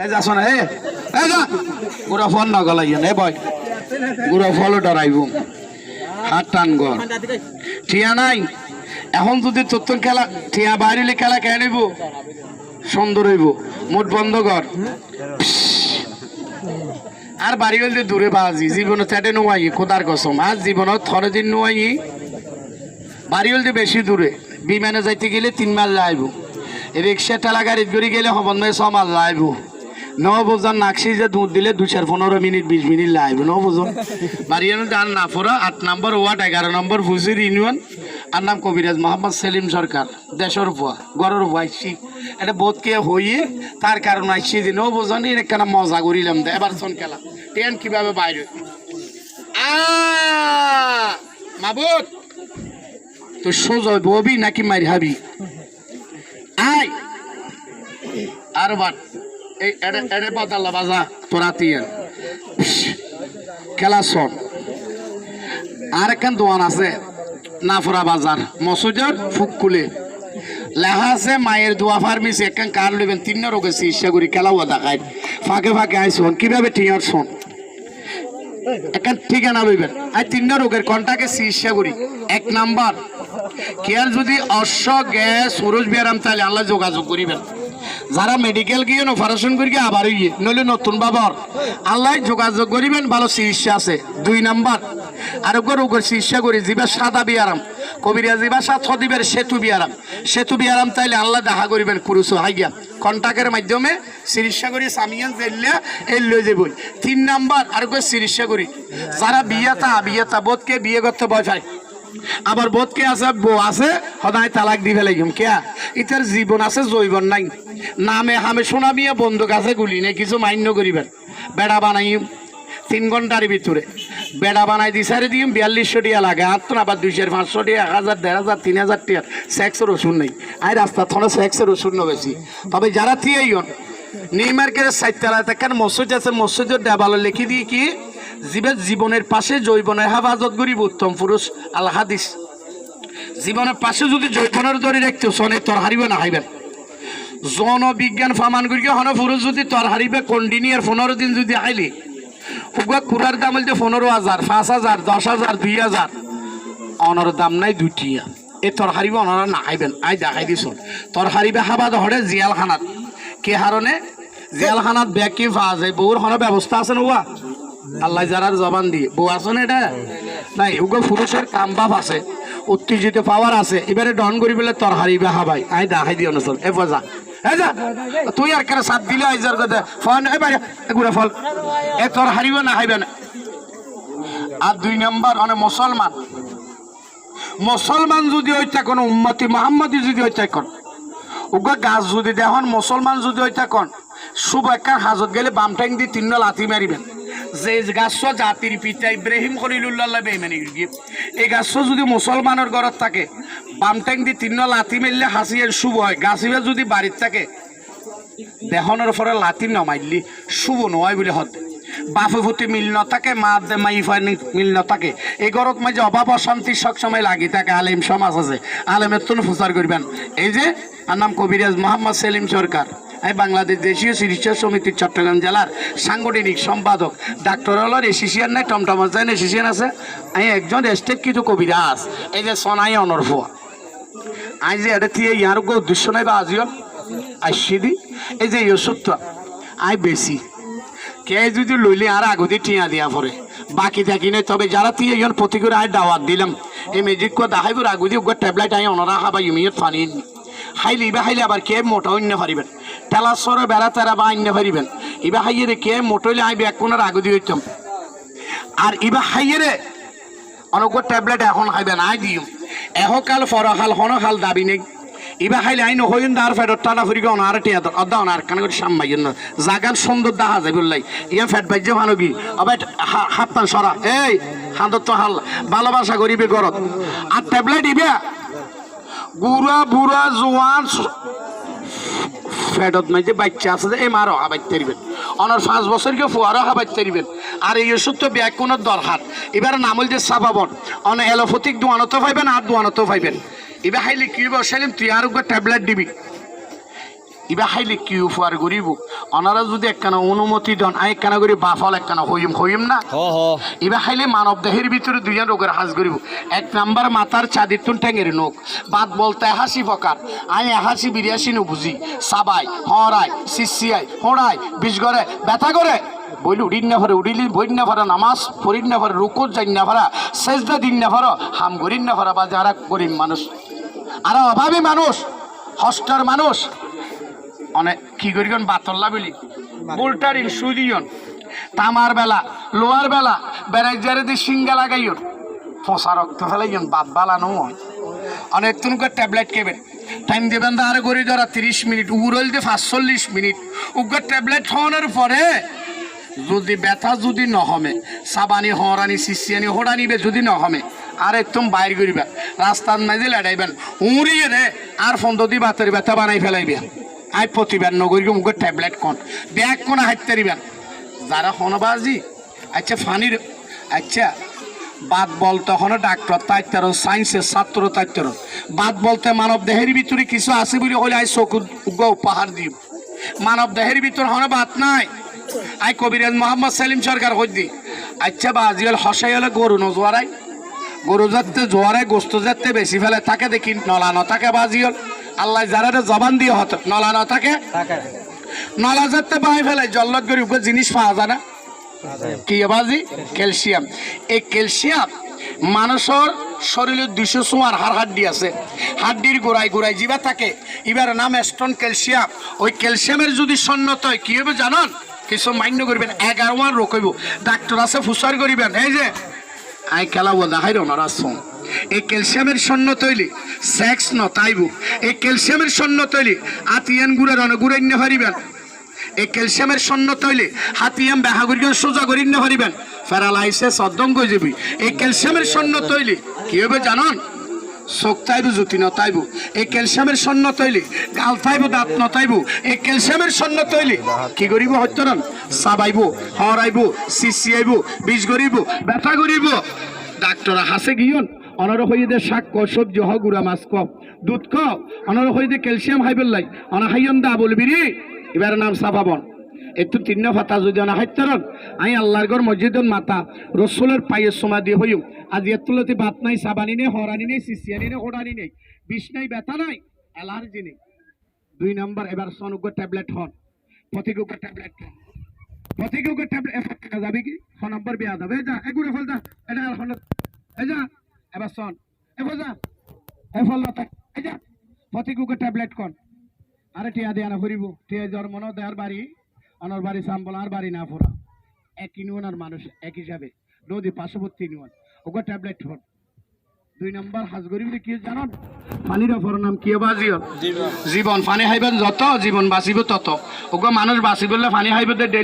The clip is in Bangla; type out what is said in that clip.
এই যাস না হে এই যা গুড়া ফল না গলাইয়া নে বয় গুড়া ফল ডরাইব হাত টান গর ঠিয়া নাই এখন যদি তোর খেলা ঠিয়া বাইরে খেলা খেয়ে নিব সুন্দর হইব মুঠ বন্ধ কর আর বাড়ি হইলে দূরে বাজি জীবনে চেটে নোয়াই খোদার কসম আজ জীবনত থরে দিন নোয়াই বাড়ি হইলে বেশি দূরে বিমানে যাইতে গেলে 3 মাইল যাইব রিক্সা ঠেলা গাড়িত করে গেলে সমন্বয়ে 6 মাইল যাইব নবজন নাকশি যে দুধ দিলে 2-15 মিনিট 20 মিনিট লাগবে নবজন বাড়িয়ানো যান না পড়া 8 নম্বর ওয়ার্ড 11 নম্বর ফুজির ইউনিয়ন আর নাম কবিরাজ মোহাম্মদ সেলিম সরকার দেশের উপর গড়ের উপর আইসি এটা বোধকে হইয়ে তার কারণ আইসি যে নবজন এখানে মজা করিলাম দে এবার শোন খেলা ট্রেন কিভাবে বাইরে মাবুদ তো সোজা ববি নাকি মারি হাবি আয় আর বাট এই এড়ে পাতালা বাজা তোরা তিন খেলা শট আর একখান দোয়ান আছে নাফরা বাজার মসুজার ফুকুলে লেখা আছে মায়ের দোয়া ফার্মেসি একখান কার লইবেন 3 রোগের চিকিৎসা করি খেলাও দেখায় ফাঁকে ফাঁকে আইসন কিভাবে টিয়ার শোন একখান ঠিকানা লইবেন আর 3 রোগের কন্টাকে চিকিৎসা করি 1 নাম্বার কেয়ার যদি অশ্ব গ্যাস সরোজ ব্যায়াম তাহলে আল্লাহ যোগাযোগ করিবেন যারা মেডিকেল গিয়ে অপারেশন করি আবার গিয়ে নইলে নতুন বাবার আল্লাহ যোগাযোগ করিবেন ভালো চিকিৎসা আছে 2 নাম্বার আরোগ্য রোগের চিকিৎসা করি যিবা সাদা বিয়ারাম কবিরা যিবা সাত দিবের সেতু বিয়ারাম তাইলে আল্লাহ দেখা করিবেন কুরুসু হাইয়া কন্টাক্টের মাধ্যমে চিকিৎসা করি সামিয়ান জেলিয়া এই লই যাবই 3 নাম্বার আরোগ্য চিকিৎসা করি যারা বিয়াতা বোধকে বিয়ে করতে ভয় পায় আবার বোধকে আছে বউ আছে সদায় তালাক দি ফেলাইম কেয়া ইতার জীবন আছে জৈবন নাই নামে হামে শোনাবিয়া বন্দুক আছে গুলি নেই কিছু মান্য করিবেন বেড়া বানাই 3 ঘন্টার ভিতরে বেড়া বানাই দি সারি দিম 4200 টাকা লাগে আর তো আবার 200 500 টাকা 1000 1500 3000 টাকা সেক্সের ওষুধ নেই আই রাস্তা থোড়া সেক্সের ওষুধ বেশি তবে যারা থিয়েইন নিউ মার্কেটের সাইডতলা থেকে মসজিদ আছে মসজিদের দেওয়ালে লিখি দিই কি জীবনের পাশে জৈবনের হেফাজত করিব উত্তম পুরুষ আল হাদিস জীবনের পাশে যদি জৈবনের ধরে রাখতে সনে তোর হারিবে না হাইবেন জন বিজ্ঞান ফামান করি হন পুরুষ যদি তোর হারিবে কন্টিনিউর 15 দিন যদি আইলি উগা কুড়ার দাম হইতে 15,000 5,000 10,000 2,000 অনর দাম নাই 2 টিয়া এ তোর হারিবে অনরা না হাইবেন আই দেখাই দিছ তোর হারিবে হাবা ধরে জিয়ালখানাত কে হারণে জিয়ালখানাত ব্যাকি পাওয়া যায় বউর হন ব্যবস্থা আছে না আল্লাহ যারার জবান দিয়ে বউ আছে না এটা নাই ওগো পুরুষের কাম বাপ আছে উত্তেজিত পাওয়ার আছে এবারে ডন করি বলে তোর হারিবে হাবাই আই দেখাই দিও না চল এ যা এ যা তুই আর কেন সাথ দিলে আইজার কথা ফোন এবারে এগুলা ফল এ তোর হারিবে না হাইবে না আর 2 নাম্বার মানে মুসলমান যদি হইতা কোন উম্মতি মুহাম্মাদি যদি হইতা কোন ওগো গাছ যদি দেখুন মুসলমান যদি হইতা কোন শুভ একটা হাজত গেলে বাম ঠ্যাং দিয়ে 3 লাথি মারিবেন যে গাছ জাতির পিতা ইব্রাহিম খলিলুল্লাহ বেইমানি গিয়ে এই গাছ যদি মুসলমানের ঘরত থাকে বাম ট্যাং দিয়ে 3 লাথি মারলে হাসিয়ের শুভ হয় গাছিবে যদি বাড়ির থাকে দেহনের পরে লাথি নমাইলি শুভ নয় বলে হত বাপে ফুটি মিল ন থাকে মা মাই মিল ন থাকে এই ঘরত মাঝে অভাব অশান্তি সবসময় লাগি থাকে আলেম সমাজ আছে আলেমের তো প্রচার করবেন এই যে আর নাম কবিরাজ মোহাম্মদ সেলিম সরকার আমি বাংলাদেশ দেশীয় চিকিৎসা সমিতির চট্টগ্রাম জেলার সাংগঠনিক সম্পাদক ডাক্তার হলার এসিসিয়ান নাই টমটমার যাই এসিসিয়ান আছে আমি একজন রেস্টেক কিছু কবিরাজ এই যে সোনাই অনর্ভ আই যে এটা দিয়ে ইয়ার উদ্দেশ্য নাই বা আজিও আসছি দি এই যে ওষুধ আই বেশি কে যদি লইলে আর আগতে টিয়া দিয়া পরে বাকি থাকি নাই তবে যারা তুই এখন প্রতি করে আই দাওয়াত দিলাম এই মেজিক দেখাইব আগুদি ট্যাবলেট আই অনরা খাবা ইমিয়ত ফানি হাইলে ইবা হাইলে আবার কে মোটা অন্য পারিবেন তেলাসরে বেড়া তেরা বা অন্য পারিবেন ইবা হাইয়ে কে মোটইলে আইবে এক কোনার আগুদি হইতাম আর ইবা হাইয়ে অনক ট্যাবলেট এখন খাইবেন আই দিও এহকাল ফরকাল হনকাল দাবি নেই ইবা খাইলে আইন হইন দার ফেরত টানা ফুরি গন আর টিয়া অদা অনার কান করে সাম্মাই না জাগান সুন্দর দেখা যায় বললাই ইয়া ফেট বাইজে ভানবি আবার হাত পান সরা এই হাতত তো হাল ভালোবাসা করিবে গরত আর ট্যাবলেট ইবা বুড়া বুড়া জোয়ান ফেটত মাঝে বাচ্চা আছে এই মারও হাবাইতে পারবেন অনার 5 বছরকে ফুয়ারও হাবাইতে পারবেন আর এই ওষুধ তো ব্যাগ কোনো দরকার এবার নাম হল যে সাবাবন অন এলোপ্যাথিক দোয়ানতো পাইবেন আর দোয়ানতো পাইবেন এবার হাইলে কি বসাইলেন তুই আর ট্যাবলেট দিবি ইবা খাইলে কি উপহার করিব ওনারা যদি একখানা অনুমতি দেন আই একখানা করে বাফল একখানা হইম না ইবা খাইলে মানব দেহের ভিতরে দুইজন রোগের হাজ করিব। এক নাম্বার মাথার চাঁদির তুন ঠেঙের নোক বাদ বলতে হাসি ফকার আই হাসি বিরিয়াসি নো বুঝি সাবাই হরাই সিসিয়াই হড়াই বিষ করে ব্যথা করে বইলে উড়িন না ভরে উড়িলি বইন না ভরা নামাজ পড়িন না ভরে রুকুর যাই না ভরা সেজদা দিন না ভরা হাম গরিন না ভরা বা যারা গরিব মানুষ আর অভাবী মানুষ হস্টার মানুষ অনেক কি করিগন বাতল্লা বলি বোল্টারিন সুদিয়ন তামার বেলা লোয়ার বেলা বেড়াই যারে দিয়ে সিঙ্গা লাগাইয়ন ফসা রক্ত ফেলাইয়ন বাদ বালানো হয় অনেক তুনকার ট্যাবলেট কেবেন টাইম দেবেন দা আরে গড়ি ধরা 30 মিনিট উড়ল দিয়ে 45 মিনিট উগার ট্যাবলেট খাওয়ানোর পরে যদি ব্যথা যদি নহমে সাবানি হরানি সিসিয়ানি হোড়ানিবে যদি নহমে আর একদম বাইর করিবা রাস্তার মাঝে লেড়াইবেন উড়িয়ে দে আর ফন্দ দি বাতের ব্যথা বানাই ফেলাইবে আই প্রতিবার নগরীকে মুখের ট্যাবলেট কোন ব্যাগ কোন হাঁটতে দিবেন যারা হনবাজি আচ্ছা ফানির আচ্ছা বাদ বলতে হন ডাক্তার তাইতার সায়েন্সের ছাত্র তাইতার বাদ বলতে মানব দেহের ভিতরে কিছু আছে বলে হলে আই চকু উপহার দিব মানব দেহের ভিতর হন বাত নাই আই কবিরাজ মোহাম্মদ সেলিম সরকার হইদি আচ্ছা বাজি হল হসাই হলে গরু নজোয়ারাই গরু যাতে জোয়ারাই গোস্ত যাতে বেশি ফেলে তাকে দেখি নলা ন থাকে বাজি হল আল্লাহ যারা জবান দিয়ে হত নলা ন থাকে নলা যাতে বাই ফেলে জল্লত করে উপর জিনিস পাওয়া যায় না কি বাজি ক্যালসিয়াম এই ক্যালসিয়াম মানুষের শরীরে 200 সোয়ার হাড্ডি আছে হাড্ডির গোড়ায় গোড়ায় জিবা থাকে এবার নাম স্টোন ক্যালসিয়াম ওই ক্যালসিয়ামের যদি সন্ন্যত হয় কি হবে জানান কিছু মান্য করবেন 11 রোগ হইব ডাক্তার আছে ফুসার করিবেন এই যে আই খেলাবো দেখাই ওনারা আসুন এই ক্যালসিয়ামের সন্ন তৈলি সেক্স ন তাইব এই ক্যালসিয়ামের সন্ন তৈলি আতিয়ান গুড়ার অনেক গুড়াই না পারিবেন এই ক্যালসিয়ামের সন্ন তৈলি হাতিয়াম বেহাগুড়ি সোজা করি না পারিবেন প্যারালাইসিস অর্ধঙ্গ যাবি এই ক্যালসিয়ামের সন্ন তৈলি কি হবে জানান চোখ তাইব জ্যোতি নতাইব এই ক্যালসিয়ামের সন্ন তৈলি গাল তাইব দাঁত নতাইব এই ক্যালসিয়ামের সন্ন তৈলি কি করিব হত্যা চাবাইব হরাইব সিসিয়াইব বিষ করিব ব্যথা করিব ডাক্তার হাসে গিয়ন অনার হইতে শাক ক সবজি হ গুড়া মাছ ক দুধ ক অনার হইতে ক্যালসিয়াম হাইবেল লাই অনা হাইয়ন দা বলবি রে এবার নাম সাফাবন একটু 3 ফাতা যদি অনা হাইতারন আই আল্লাহর ঘর মসজিদন মাতা রসুলের পায়ের সমা দিয়ে হইম আজ এতুলতে বাত নাই সাবানি নেই হরানি নেই সিসিয়ানি নেই হোড়ানি নেই বিষ নাই ব্যথা নাই অ্যালার্জি নেই 2 নম্বর এবার সনুগ ট্যাবলেট হন প্রতিগুগ ট্যাবলেট হন প্রতিগুগ ট্যাবলেট এফেক্ট যাবে কি 6 নম্বর বিয়া যাবে যা এগুড়ে ফল দা এটা হল এই যা এবার সন এবার যা এ ফল না এই যা প্রতিগুগ ট্যাবলেট কোন আরে টিয়া দেয়া না ফুরিব টিয়া জ্বর মনো দেয়ার বাড়ি অনর বাড়ি সাম্বল আর বাড়ি না ফোরা এক ইউনিয়নের মানুষ এক হিসাবে নদী পার্শ্ববর্তী ইউনিয়ন ওগো ট্যাবলেট হন 2 নম্বর হাজগরিবি কি জানেন পানির অপর নাম কি বাজিও জীবন পানি হাইবেন যত জীবন বাঁচিব তত ওগো মানুষ বাঁচি বললে পানি হাইবে